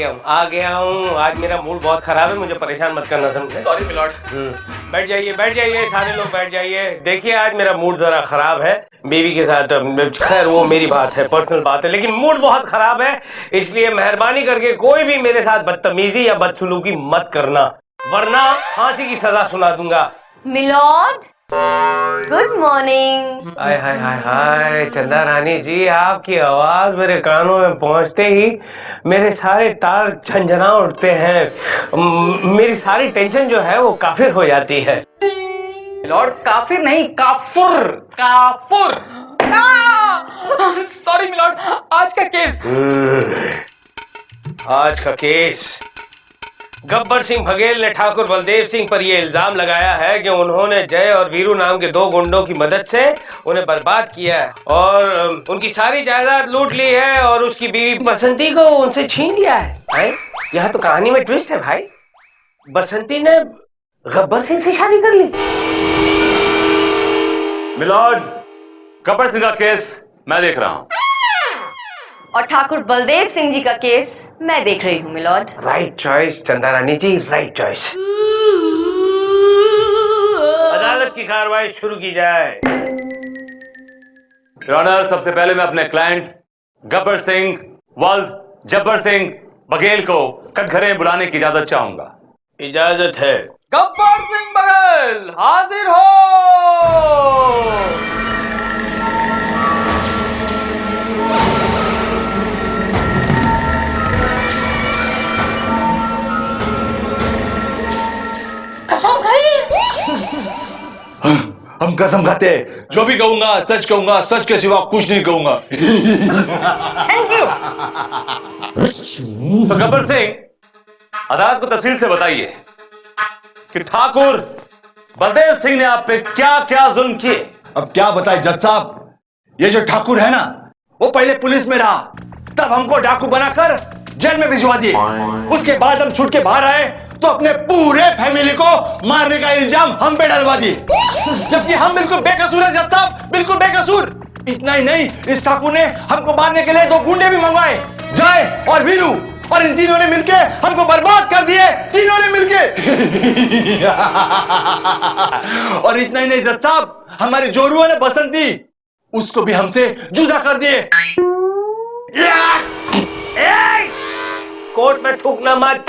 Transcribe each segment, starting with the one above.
आ गया हूँ। आज मेरा मूड बहुत खराब है, मुझे परेशान मत करना समझे। Sorry my lord. बैठ जाइए सारे लोग बैठ जाइए। देखिए आज मेरा मूड जरा खराब है बीवी के साथ। खैर वो मेरी बात है, पर्सनल बात है, लेकिन मूड बहुत खराब है, इसलिए मेहरबानी करके कोई भी मेरे साथ बदतमीजी या बदसलूकी मत करना, वरना फांसी की सजा सुना दूंगा। Milord good morning. Hi hi hi hi चंदा रानी जी, आपकी आवाज मेरे कानों में पहुंचते ही मेरे सारे तार झंझना उठते हैं। मेरी सारी टेंशन जो है वो काफिर हो जाती है। मिलॉर्ड काफिर नहीं, काफुर काफुर। Sorry milord. आज का केस गब्बर सिंह बघेल ने ठाकुर बलदेव सिंह पर यह इल्जाम लगाया है कि उन्होंने जय और वीरू नाम के 2 गुंडों की मदद से उन्हें बर्बाद किया है और उनकी सारी जायदाद लूट ली है और उसकी बीवी बसंती को उनसे छीन लिया है। यह तो कहानी में ट्विस्ट है भाई। बसंती ने गब्बर सिंह से शादी कर ली। मिलॉर्ड, गब्बर सिंह का केस मैं देख रहा हूं और ठाकुर बलदेव सिंह जी का केस मैं देख रही हूँ मिलॉर्ड। राइट चॉइस चंदा रानी जी, राइट चॉइस। अदालत की कार्रवाई शुरू की जाए। योर ऑनर, सबसे पहले मैं अपने क्लाइंट गब्बर सिंह वल्द जब्बर सिंह बघेल को कटघरे में बुलाने की इजाजत चाहूंगा। इजाजत है। गब्बर सिंह बघेल हाजिर हो। कसम खाई। हम कसम खाते हैं, जो भी कहूंगा सच कहूंगा, सच के सिवा कुछ नहीं कहूंगा। Thank you. तो गब्बर सिंह, अदालत को तफसील से बताइए कि ठाकुर बलदेव सिंह ने आप पे क्या क्या जुल्म किए। अब क्या बताए जज साहब, ये जो ठाकुर है ना, वो पहले पुलिस में रहा, तब हमको डाकू बनाकर जेल में भिजवा दिए। उसके बाद हम छूट के बाहर आए तो अपने पूरे फैमिली को मारने का इल्जाम हम पे डलवा दिए, जबकि हम बिल्कुल बेकसूर है जज साहब, बिल्कुल बेकसूर। इतना ही नहीं, इस ठाकुर ने हमको मारने के लिए 2 गुंडे भी मंगवाए, जय और वीरू, और इन तीनों ने मिलके हमको बर्बाद कर दिए, तीनों ने मिलके। और इतना ही नहीं जज साहब, हमारी जोरू है ना बसंती, उसको भी हमसे जुदा कर दिए। कोर्ट में थूकना मत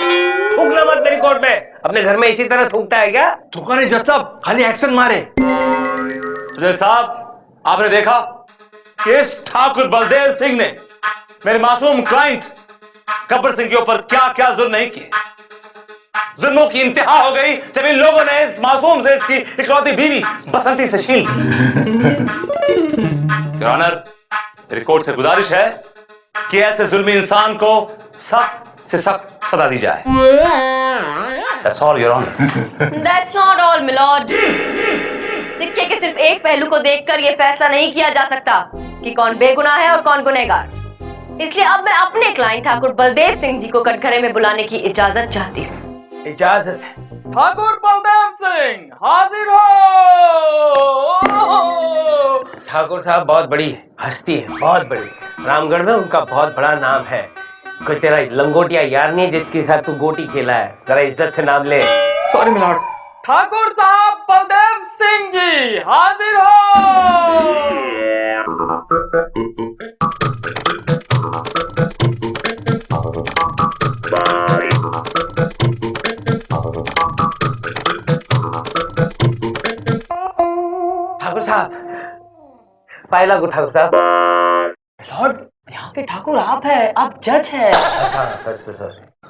मेरी कोर्ट में। अपने घर में इसी तरह थूकता है क्या? थूका नहीं जज साहब, खाली एक्शन मारे। जज साहब, आपने देखा कि इस ठाकुर बलदेव सिंह ने मेरे मासूम क्लाइंट गब्बर सिंह के ऊपर क्या क्या जुल्म नहीं किए। जुल्मों की इंतहा हो गई जब इन लोगों ने इस मासूम से इसकी इकलौती बीवी बसंती से छीन ली। योर ऑनर, मेरी कोर्ट से गुजारिश है कि ऐसे जुल्मी इंसान को सख्त से सख्त सजा दी जाए। That's all, Your Honor. That's not all, my lord. सिक्के के सिर्फ एक पहलू को देखकर यह फैसला नहीं किया जा सकता कि कौन बेगुनाह है और कौन गुनहगार। इसलिए अब मैं अपने क्लाइंट ठाकुर बलदेव सिंह जी को कटघरे में बुलाने की इजाजत चाहती हूँ। इजाजत है। ठाकुर बलदेव सिंह हाजिर हो। ठाकुर साहब बहुत बड़ी हस्ती है, बहुत बड़ी। रामगढ़ में उनका बहुत बड़ा नाम है। कोई तेरा लंगोटिया यार नहीं जिसके साथ तू गोटी खेला है, जरा इज्जत से नाम ले। Sorry milord. ठाकुर साहब बलदेव सिंह जी हाजिर हो। ठाकुर साहब, पायला को ठाकुर साहब। मिलॉर्ड, यहाँ के ठाकुर आप है, आप जज है।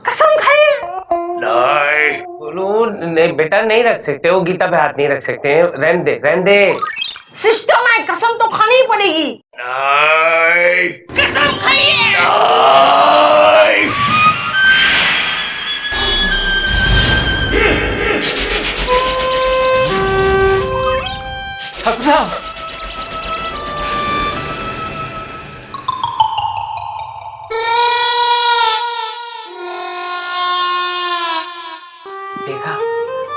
कसम खाई। नहीं बोलो नहीं बेटा, नहीं रख सकते, वो गीता पे हाथ नहीं रख सकते हैं। रहने दे। सिस्टम है, कसम तो खानी ही पड़ेगी। नहीं कसम खाइए। नहीं। ठाकुर साहब,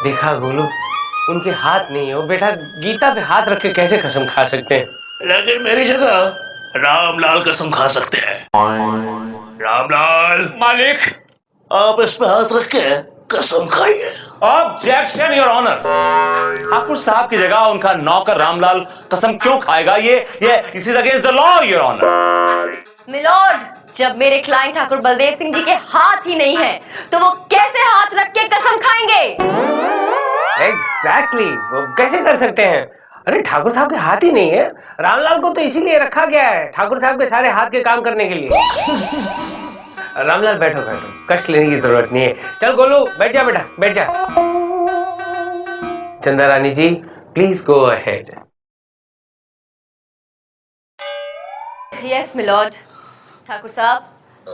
देखा गोलू, उनके हाथ नहीं हो बेटा, गीता पे हाथ रख के कैसे कसम खा सकते हैं? लेकिन मेरी जगह रामलाल कसम खा सकते हैं। रामलाल। मालिक आप इस पे हाथ रख के कसम खाइए। Objection your honour. ठाकुर साहब की जगह उनका नौकर रामलाल कसम क्यों खाएगा? ये this is against the law your honour. My lord, जब मेरे क्लाइंट ठाकुर बलदेव सिंह जी के हाथ ही नहीं है तो वो कैसे हाथ रख के कसम खाएंगे? एग्जैक्टली वो कैसे कर सकते हैं? अरे ठाकुर साहब के हाथ ही नहीं है। रामलाल को तो इसीलिए रखा गया है ठाकुर साहब के सारे हाथ के काम करने के लिए। रामलाल बैठो बैठो, कष्ट लेने की जरूरत नहीं है। चल गोलू बैठ जा बेटा, बैठ जा। चंदा रानी जी please go ahead. Yes milord. ठाकुर साहब,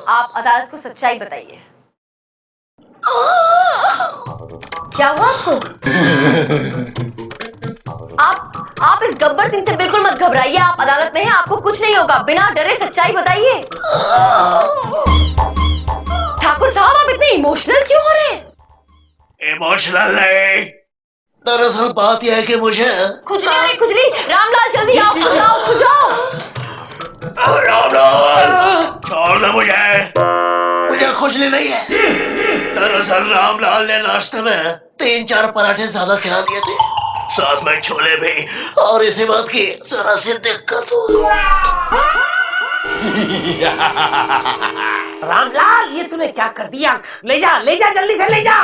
आप अदालत को सच्चाई बताइए। क्या हुआ आपको? आप इस गब्बर सिंह से बिल्कुल मत घबराइए। आप अदालत में हैं, आपको कुछ नहीं होगा। बिना डरे सच्चाई बताइए। ठाकुर साहब, आप इतने इमोशनल क्यों हो रहे हैं? इमोशनल नहीं, दरअसल बात यह है कि मुझे खुजली। रामलाल जल्दी आओ, खुजाओ। रामलाल छोड़ दो मुझे खुजली नहीं है। दरअसल रामलाल ने नाश्ते में 3-4 पराठे ज्यादा खिला दिए थे, साथ में छोले भी, और इसी बात की जरा सी दिक्कत हुई। रामलाल ये तूने क्या कर दिया? ले जा जल्दी से ले जा।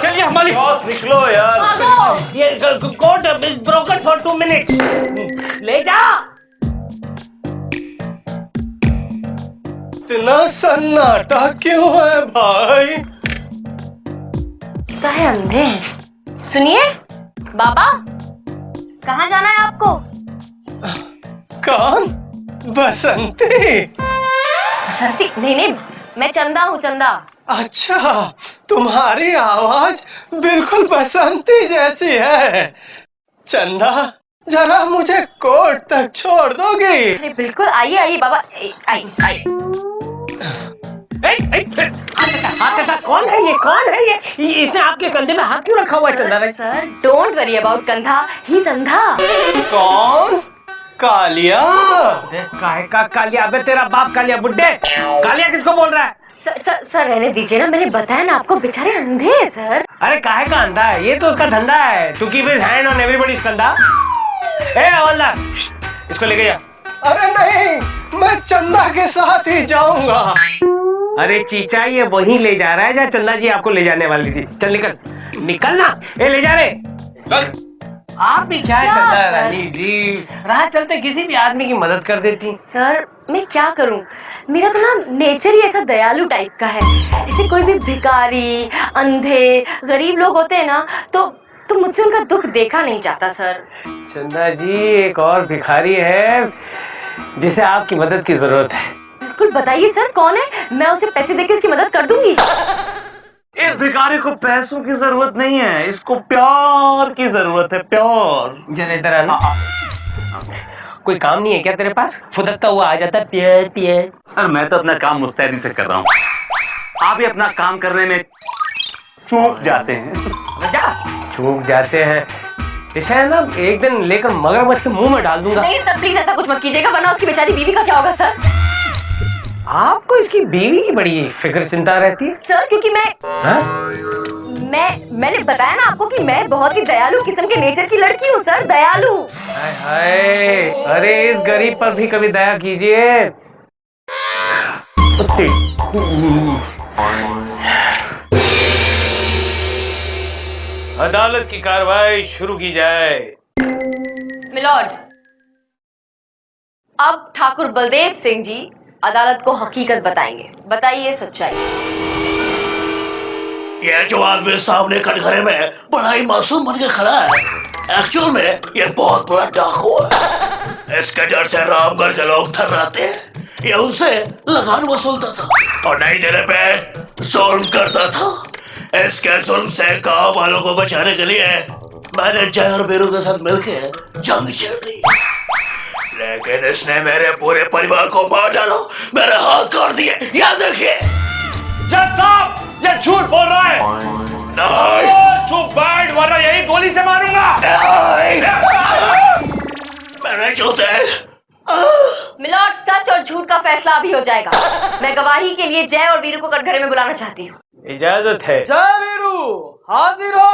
चलिए हमारी निकलो यार। ये court is broken for 2 minutes. ले जा। इतना सन्नाटा क्यों है भाई? कहे अंधे हैं। सुनिए बाबा, कहाँ जाना है आपको? कौन? बसंती? बसंती? नहीं, मैं चंदा हूँ, चंदा। अच्छा, तुम्हारी आवाज बिल्कुल बसंती जैसी है। चंदा, जरा मुझे कोर्ट तक छोड़ दोगी? अरे बिल्कुल, आइए बाबा, आइए। कौन है ये? इसने आपके कंधे में हाथ क्यों रखा हुआ है चंदा? सर डोंट वरी अबाउट कंधा, ही अंधा। कौन? कालिया? काहे का कालिया? अबे तेरा बाप कालिया बुड्ढे। कालिया किसको बोल रहा है? सर रहने दीजिए ना, मैंने बताया ना आपको, बेचारे अंधे हैं सर। अरे काहे का अंधा है? ये तो उसका धंधा है। To keep his hand on everybody's कंधा। ए हवलदार, इसको लेके जा। अरे नहीं, मैं चंदा के साथ ही जाऊंगा। अरे चीचा, ये वहीं ले जा रहा है जहाँ चंदा जी आपको ले जाने वाली थी। चल निकल ना। ए ले जा रे। आप भी क्या है चंदा रानी जी, राह चलते किसी भी आदमी की मदद कर देती। सर मैं क्या करूं, मेरा तो ना नेचर ही ऐसा दयालु टाइप का है। ऐसे कोई भी भिखारी, अंधे, गरीब लोग होते हैं ना, तो मुझसे उनका दुख देखा नहीं जाता सर। चंदा जी, एक और भिखारी है जिसे आपकी मदद की जरूरत है। बिल्कुल बताइए सर, कौन है? मैं उसे पैसे देके उसकी मदद कर दूंगी। इस भिखारी को पैसों की जरूरत नहीं है, इसको प्यार की जरूरत है। प्यार। जरा इधर आना। कोई काम नहीं है क्या तेरे पास? फुदकता हुआ आ जाता प्यार। सर मैं तो अपना काम मुस्तैदी से कर रहा हूँ, आप ही अपना काम करने में चूक जाते हैं। चूक जाते हैं? इसे है ना एक दिन लेकर मगरमच्छ के मुंह में डाल दूंगा। नहीं सर प्लीज ऐसा कुछ मत कीजिएगा, वरना उसकी बेचारी बीवी का क्या होगा सर? आपको इसकी बीवी की बड़ी फिक्र चिंता रहती है सर, क्योंकि हाँ? मैंने बताया ना आपको कि मैं बहुत ही दयालु किस्म के नेचर की लड़की हूँ सर, दयालु। हाय, अरे इस गरीब पर भी कभी दया कीजिए। अदालत की कार्रवाई शुरू की जाए। मिलॉर्ड, अब ठाकुर बलदेव सिंह जी अदालत को हकीकत बताएंगे। बताइए सच्चाई। ये जो आदमी सामने कटघरे में बड़ा ही मासूम बन के खड़ा है, एक्चुअल में ये बहुत बड़ा डाकू है। इसके डर से रामगढ़ के लोग थर्राते हैं। ये उनसे लगान वसूलता था और नहीं देने पे जुल्म करता था। इसके जुल्म से गांव वालों को बचाने के लिए मैंने जय और बीरू के साथ मिलके जंग छेड़ दी, लेकिन इसने मेरे पूरे परिवार को मार डाला, मेरे हाथ काट दिए। याद देखिए। जज साहब, ये झूठ बोल रहा है। नहीं, चुप बैठ वरना यही गोली से मारूंगा। मैंने झूठे। मिलॉर्ड, सच और झूठ का फैसला अभी हो जाएगा। मैं गवाही के लिए जय और वीरू को कटघरे में बुलाना चाहती हूँ। इजाजत है। जय वीरू, हाजिर हो।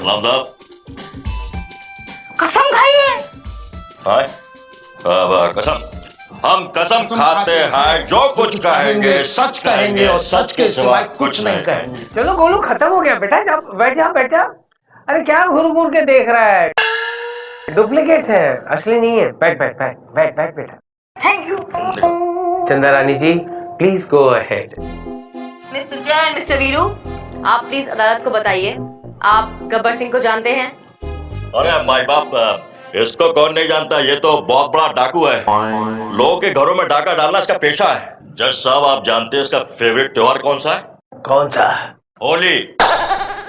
लामदाब कसम खाइए। हाय कसम, हम कसम खाते हैं जो कुछ कहेंगे सच कहेंगे और सच के सिवा कुछ नहीं कहेंगे। चलो गोलू खत्म हो गया बेटा, जा बैठ जा बैठ जा। अरे क्या घूर घूर के देख रहा है? डुप्लीकेट्स हैं, असली नहीं है। बैठ बैठ बैठ बैठ बैठ बेटा। Thank you. चंदा रानी जी please go ahead. Mister Jain, mister Veeru, आप प्लीज अदालत को बताइए, आप गब्बर सिंह को जानते हैं? अरे माई बाप, इसको कौन नहीं जानता, ये तो बहुत बड़ा डाकू है। लोगों के घरों में डाका डालना इसका पेशा है। जज साहब, आप जानते हैं इसका फेवरेट त्योहार कौन सा है? कौन सा? होली।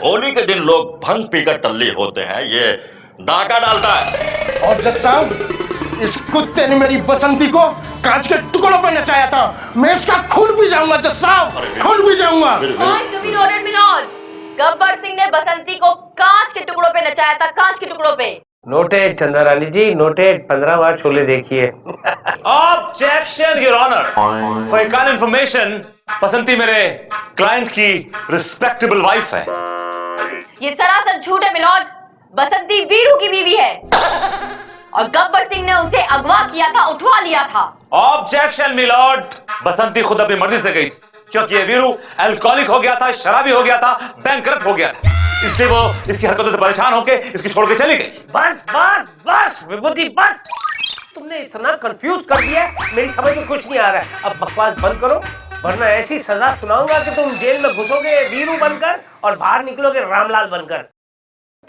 होली के दिन लोग भंग पीकर टल्ली होते हैं, ये डाका डालता है। और जज साहब, इस कुत्ते ने मेरी बसंती को कांच के टुकड़ों पर नचाया था। मैं इसका खून पी जाऊंगा जज साहब, खून पी जाऊंगा। Point to be noted, my lord. Gabbar Singh ने बसंती को कांच के टुकड़ों पे नचाया था, कांच के टुकड़ों पे। नोटेड चंदा रानी जी, नोटेड। 15 बार छोले देखिए। Objection your honour. For your kind information, बसंती मेरे क्लाइंट की रिस्पेक्टेबल वाइफ है। ये सरासर झूठ है मिलॉर्ड। बसंती वीरू की बीवी है और गब्बर सिंह ने उसे अगवा किया था, उठवा लिया था। ऑब्जेक्शन मिलॉर्ड, बसंती खुद अपनी मर्जी से गई क्योंकि ये वीरू अल्कोहलिक हो गया था, शराबी हो गया था, बैंकरप्ट हो गया था, इसलिए वो इसकी हरकतों से परेशान होकर इसकी छोड़ के चली गई। बस बस बस विभूति बस, तुमने इतना कंफ्यूज कर दिया, मेरी समझ में कुछ नहीं आ रहा है। अब बकवास बंद करो, वरना ऐसी सजा सुनाऊंगा कि तुम जेल में घुसोगे वीरू बनकर और बाहर निकलोगे रामलाल बनकर।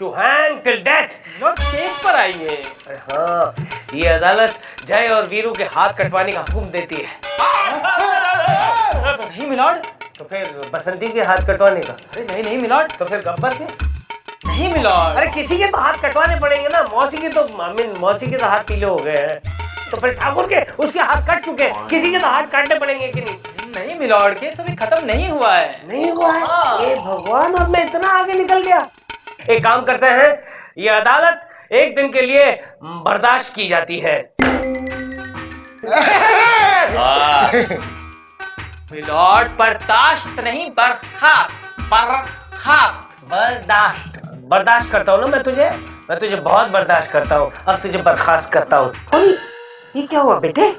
To hang till death. Lord case पर आइए। हाँ, ये अदालत जय और वीरू के हाथ कटवाने का हुक्म देती है। नहीं मिलॉर्ड। तो फिर बसंती के हाथ कटवाने का? अरे नहीं नहीं मिलॉर्ड। तो फिर गब्बर के? नहीं मिलॉर्ड। अरे किसी के तो हाथ कटवाने पड़ेंगे ना। मौसी के तो मौसी के तो हाथ पीले हो गए हैं, तो फिर ठाकुर के उसके हाथ कट चुके हैं, किसी के तो हाथ काटने पड़ेंगे कि नहीं? नहीं मिलॉर्ड, केस अभी खत्म नहीं हुआ है। नहीं हुआ है? हाँ। ये भगवान, अब मैं इतना आगे निकल गया। एक काम करते हैं, ये अदालत एक दिन के लिए बर्दाश्त की जाती है। मिलॉर्ड बर्दाश्त नहीं, बर्खास्त। बर्खास्त। बर्दाश्त बर्दाश्त करता हूँ ना मैं तुझे बहुत बर्दाश्त करता हूँ। अब तुझे बर्खास्त करता हूँ। ये क्या हुआ बेटे?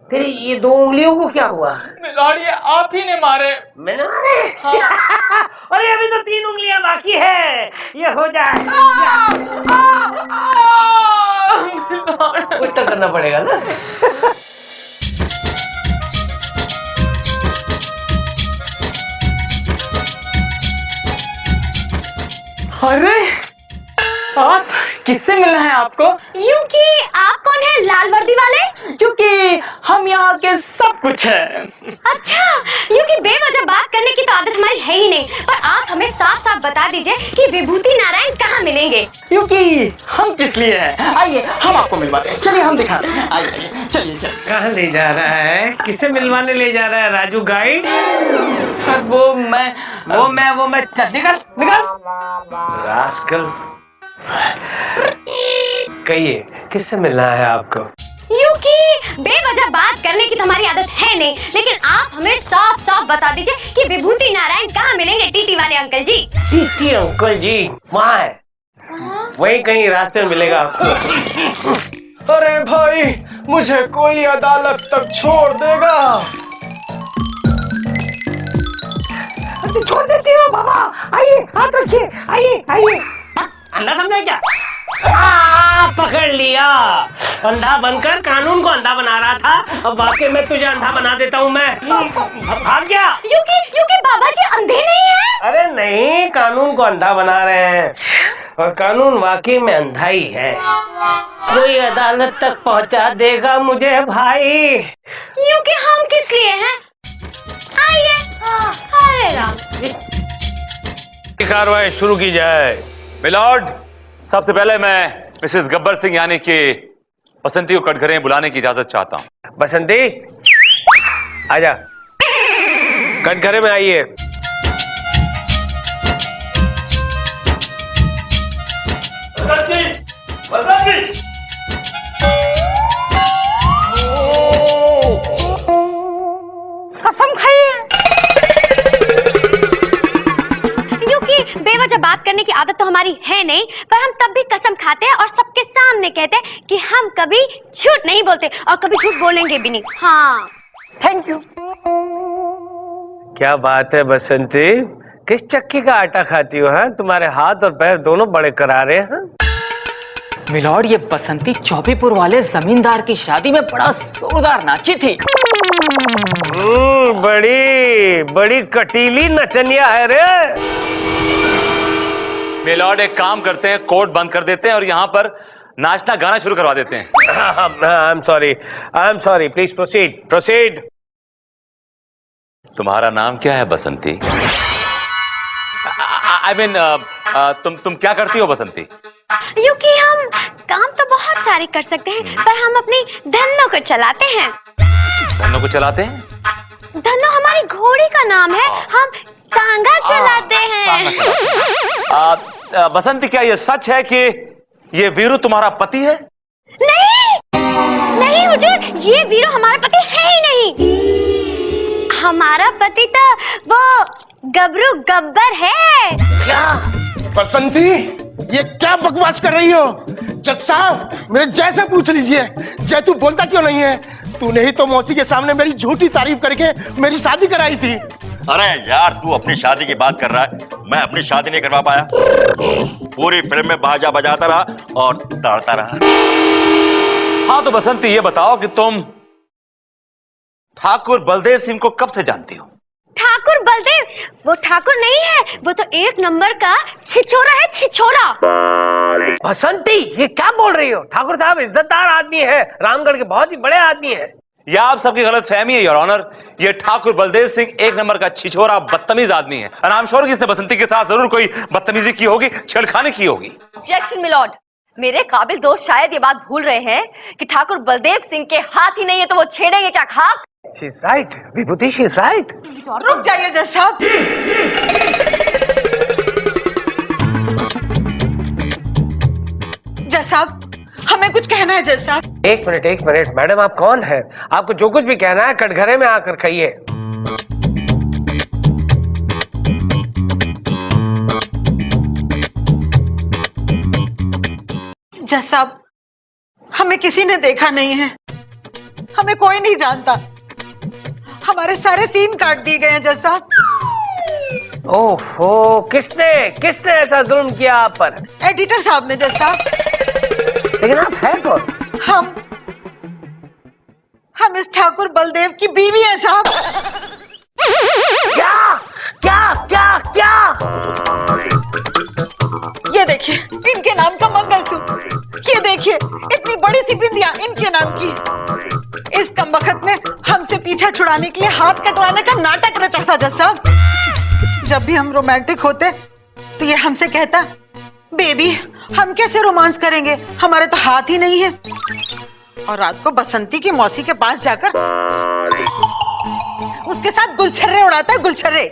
तेरी ये 2 उंगलियों को क्या हुआ? मिलॉर्ड, ये आप ही ने मारे। मैंने मारे? अरे अभी तो 3 उंगलियां बाकी है, ये हो जाए। कुछ तो करना पड़ेगा ना। अरे आप किससे मिलना है आपको? यूं कि आप कौन है, लाल वर्दी वाले? क्योंकि हम यहाँ के सब कुछ है। अच्छा, यूं कि बेवजह बात करने की तो आदत हमारी है ही नहीं, पर आप हमें साफ साफ बता दीजिए कि विभूति नारायण कहाँ मिलेंगे। क्योंकि हम किस लिए हैं, आइए हम आपको मिलवाते हैं। चलिए हम दिखाते हैं, आइए आइए, चलिए चलिए। कहाँ ले जा रहा है? किसे मिलवाने ले जा रहा है राजू गाइड? सर वो मैं चल निकल रास्कल। कहिए किससे मिलना है आपको? यूं कि बेवजह बात करने की तो हमारी आदत है नहीं, लेकिन आप हमें साफ साफ बता दीजिए कि विभूति नारायण कहाँ मिलेंगे, टीटी वाले अंकल जी। टीटी अंकल जी वहाँ है, वही कहीं रास्ते में मिलेगा आपको। अरे भाई, मुझे कोई अदालत तक छोड़ देगा? छोड़ देती हो बाबा, आइए हाथ रखिए, आइए आइए। अंधा समझे क्या? पकड़ लिया। अंधा बनकर कानून को अंधा बना रहा था, अब वाकई में तुझे अंधा बना देता हूँ मैं। अब भाग गया। यूं कि बाबा जी अंधे नहीं है। अरे नहीं, कानून को अंधा बना रहे हैं और कानून वाकई में अंधा ही है। कोई अदालत तक पहुंचा देगा मुझे भाई। यूं कि हम किस लिए हैं? आइए। अरे राम। कार्रवाई शुरू की जाए। मिलॉर्ड, सबसे पहले मैं मिसेस गब्बर सिंह यानी कि बसंती को कटघरे बुलाने की इजाजत चाहता हूं। बसंती आजा, कटघरे में आइए। बसंती, बसंती। बोलने की आदत तो हमारी है नहीं, पर हम तब भी कसम खाते हैं और सबके सामने कहते हैं कि हम कभी झूठ नहीं बोलते और कभी झूठ बोलेंगे भी नहीं। हाँ, थैंक यू। क्या बात है बसंती, किस चक्की का आटा खाती हो? हाँ, तुम्हारे हाथ और पैर दोनों बड़े करारे हैं। मिलॉर्ड, ये बसंती चौबीपुर वाले जमींदार की शादी में बड़ा जोरदार नाची थी। बड़ी बड़ी कटीली नचनिया है रे। मिलॉर्ड, एक काम करते हैं, कोर्ट बंद कर देते हैं और यहाँ पर नाचना गाना शुरू करवा देते हैं। I am sorry, please proceed. तुम्हारा नाम क्या है बसंती? आई मीन तुम क्या करती हो बसंती? क्योंकि हम काम तो बहुत सारे कर सकते हैं, पर हम अपनी धन्नो को चलाते हैं। धन्नो को चलाते हैं? धन्नो हमारी घोड़ी का नाम है, हम टांगा चलाते हैं। बसंती, क्या ये सच है कि ये वीरू तुम्हारा पति है? नहीं हुजूर, ये वीरू हमारा पति है ही नहीं। हमारा पति तो वो गबरू गब्बर है। क्या बसंती, ये क्या बकवास कर रही हो? जज साहब, मेरे जैसे पूछ लीजिए, जय तू बोलता क्यों नहीं है? तूने ही तो मौसी के सामने मेरी झूठी तारीफ करके मेरी शादी कराई थी। अरे यार, तू अपनी शादी की बात कर रहा है, मैं अपनी शादी नहीं करवा पाया। पूरी फिल्म में बाजा बजाता रहा और दौड़ता रहा। हाँ, तो बसंती ये बताओ कि तुम ठाकुर बलदेव सिंह को कब से जानती हो? ठाकुर बलदेव? वो ठाकुर नहीं है, वो तो एक नंबर का छिछोरा है, छिछोरा। बसंती, ये क्या बोल रही हो? ठाकुर साहब इज्जतदार आदमी है, रामगढ़ के बहुत ही बड़े आदमी है। यह आप सबकी गलत फहमी है योर ऑनर। ये ठाकुर बलदेव सिंह एक नंबर का छिछोरा बदतमीज आदमी है। और आई एम श्योर कि इसने बसंती के साथ जरूर कोई बदतमीजी की होगी, छेड़खानी की होगी। ऑब्जेक्शन मिलॉर्ड, मेरे काबिल दोस्त शायद ये बात भूल रहे हैं कि ठाकुर बलदेव सिंह के हाथ ही नहीं है तो वो छेड़ेंगे क्या खाक? She is right, Vibhuti, she is right. रुक जाइए जज साहब। जज साहब, हमें कुछ कहना है जज साहब। एक मिनट मैडम, आप कौन है? आपको जो कुछ भी कहना है कटघरे में आकर कहिए। जज साहब, हमें किसी ने देखा नहीं है, हमें कोई नहीं जानता, हमारे सारे सीन काट दिए गए हैं जज साहब। ओहो, किसने ऐसा जुल्म किया आप पर? एडिटर साहब ने जज साहब। लेकिन आप है कौन? हम इस ठाकुर बलदेव की बीवी हैं साहब। क्या? ये देखिए, इनके नाम का मंगलसूत्र, ये देखिए इतनी बड़ी सी बिंदिया इनके नाम की। इस कमबख्त ने हमसे पीछा छुड़ाने के लिए हाथ कटवाने का नाटक रचा था जज साहब। जब भी हम रोमांटिक होते तो ये हमसे कहता, बेबी हम कैसे रोमांस करेंगे, हमारे तो हाथ ही नहीं है। और रात को बसंती की मौसी के पास जाकर उसके साथ गुलछर्रे उड़ाता है, गुलछर्रे।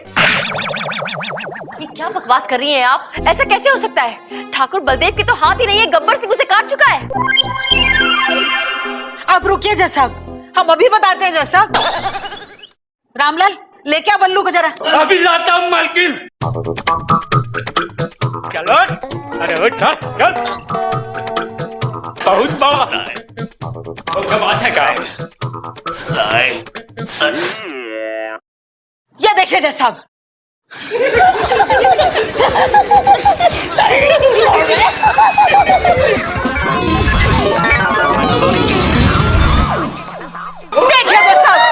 ये क्या बकवास कर रही हैं आप? ऐसा कैसे हो सकता है? ठाकुर बलदेव की तो हाथ ही नहीं है, गब्बर सिंह उसे काट चुका है। आप रुकिए जज साहब, हम अभी बताते हैं जज साहब। रामलाल, लेके आ बल्लू को जरा। अभी जाता हूँ मालकिन। चलो, अरे उठ चल। बहुत बड़ा क्या बात है? क्या ये देखिए जज साहब, देखिए जज साहब।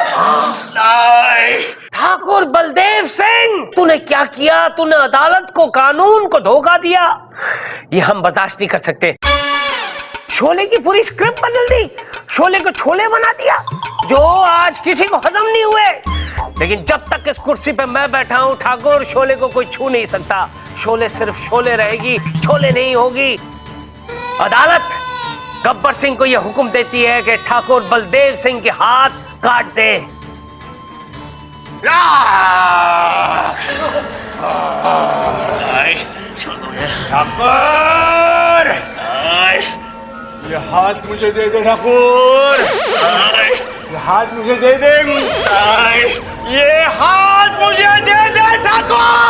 ठाकुर बलदेव सिंह, तूने क्या किया? तूने अदालत को, कानून को धोखा दिया। ये हम बर्दाश्त नहीं कर सकते। शोले की पूरी स्क्रिप्ट बदल दी, शोले को छोले बना दिया, जो आज किसी को हजम नहीं हुए। लेकिन जब तक इस कुर्सी पे मैं बैठा हूं ठाकुर, शोले को कोई छू नहीं सकता। शोले सिर्फ शोले रहेगी, छोले नहीं होगी। अदालत गब्बर सिंह को यह हुक्म देती है कि ठाकुर बलदेव सिंह के हाथ काट दे। ठाकुर, ये हाथ मुझे दे दे ठाकुर, ये हाथ मुझे दे दे, ये हाथ मुझे दे दे ठाकुर।